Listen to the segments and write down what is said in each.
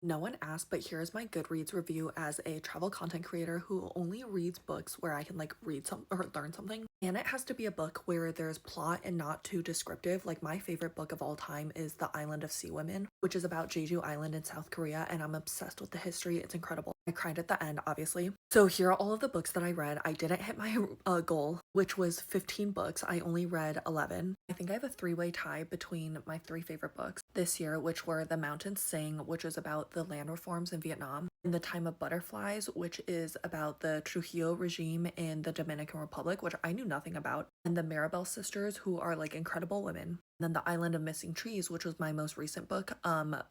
No one asked, but here's my Goodreads review as a travel content creator who only reads books where I can like read some or learn something. And it has to be a book where there's plot and not too descriptive. Like my favorite book of all time is The Island of Sea Women, which is about Jeju Island in South Korea, and I'm obsessed with the history. It's incredible. I cried at the end, obviously. So here are all of the books that I read. I didn't hit my goal, which was 15 books. I only read 11. I think I have a three-way tie between my three favorite books this year, which were The Mountains Sing, which was about the land reforms in Vietnam, In the Time of Butterflies, which is about the Trujillo regime in the Dominican Republic, which I knew nothing about, and the Maribel sisters, who are like incredible women. Then The Island of Missing Trees, which was my most recent book,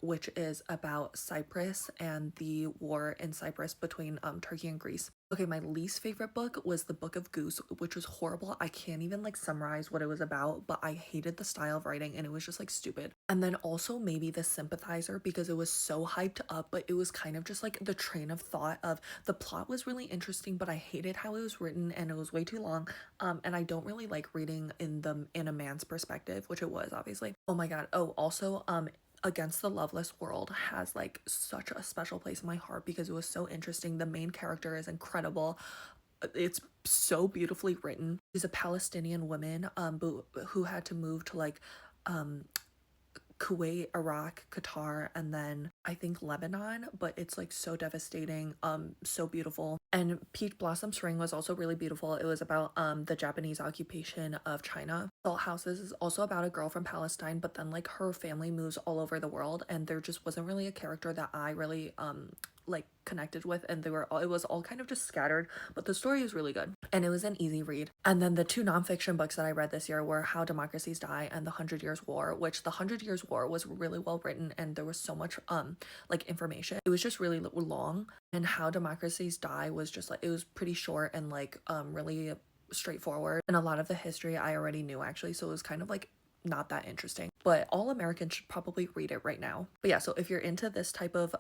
which is about Cyprus and the war in Cyprus between Turkey and Greece. Okay, my least favorite book was The Book of Goose, which was horrible. I can't even like summarize what it was about, but I hated the style of writing and it was just like stupid. And then also maybe The Sympathizer, because it was so hyped up, but it was kind of just like the train of thought of the plot was really interesting, but I hated how it was written and it was way too long. And I don't really like reading in a man's perspective, which it was obviously. Oh my god. Oh, also Against the Loveless World has like such a special place in my heart because it was so interesting. The main character is incredible. It's so beautifully written. She's a Palestinian woman who had to move to like um Kuwait, Iraq, Qatar, and then I think Lebanon, but it's like so devastating, so beautiful. And Peach Blossom Spring was also really beautiful. It was about the Japanese occupation of China. Salt Houses is also about a girl from Palestine, but then like her family moves all over the world, and there just wasn't really a character that I really like connected with, and it was all kind of just scattered, but the story is really good and it was an easy read. And then the two nonfiction books that I read this year were How Democracies Die and The Hundred Years War, which The Hundred Years War was really well written and there was so much like information. It was just really long, and How Democracies Die was just like, it was pretty short and like really straightforward, and a lot of the history I already knew actually, so it was kind of like not that interesting, but all Americans should probably read it right now. But yeah, so if you're into this type of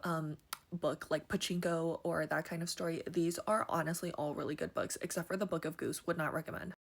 book like Pachinko or that kind of story, these are honestly all really good books, except for The Book of Goose. Would not recommend.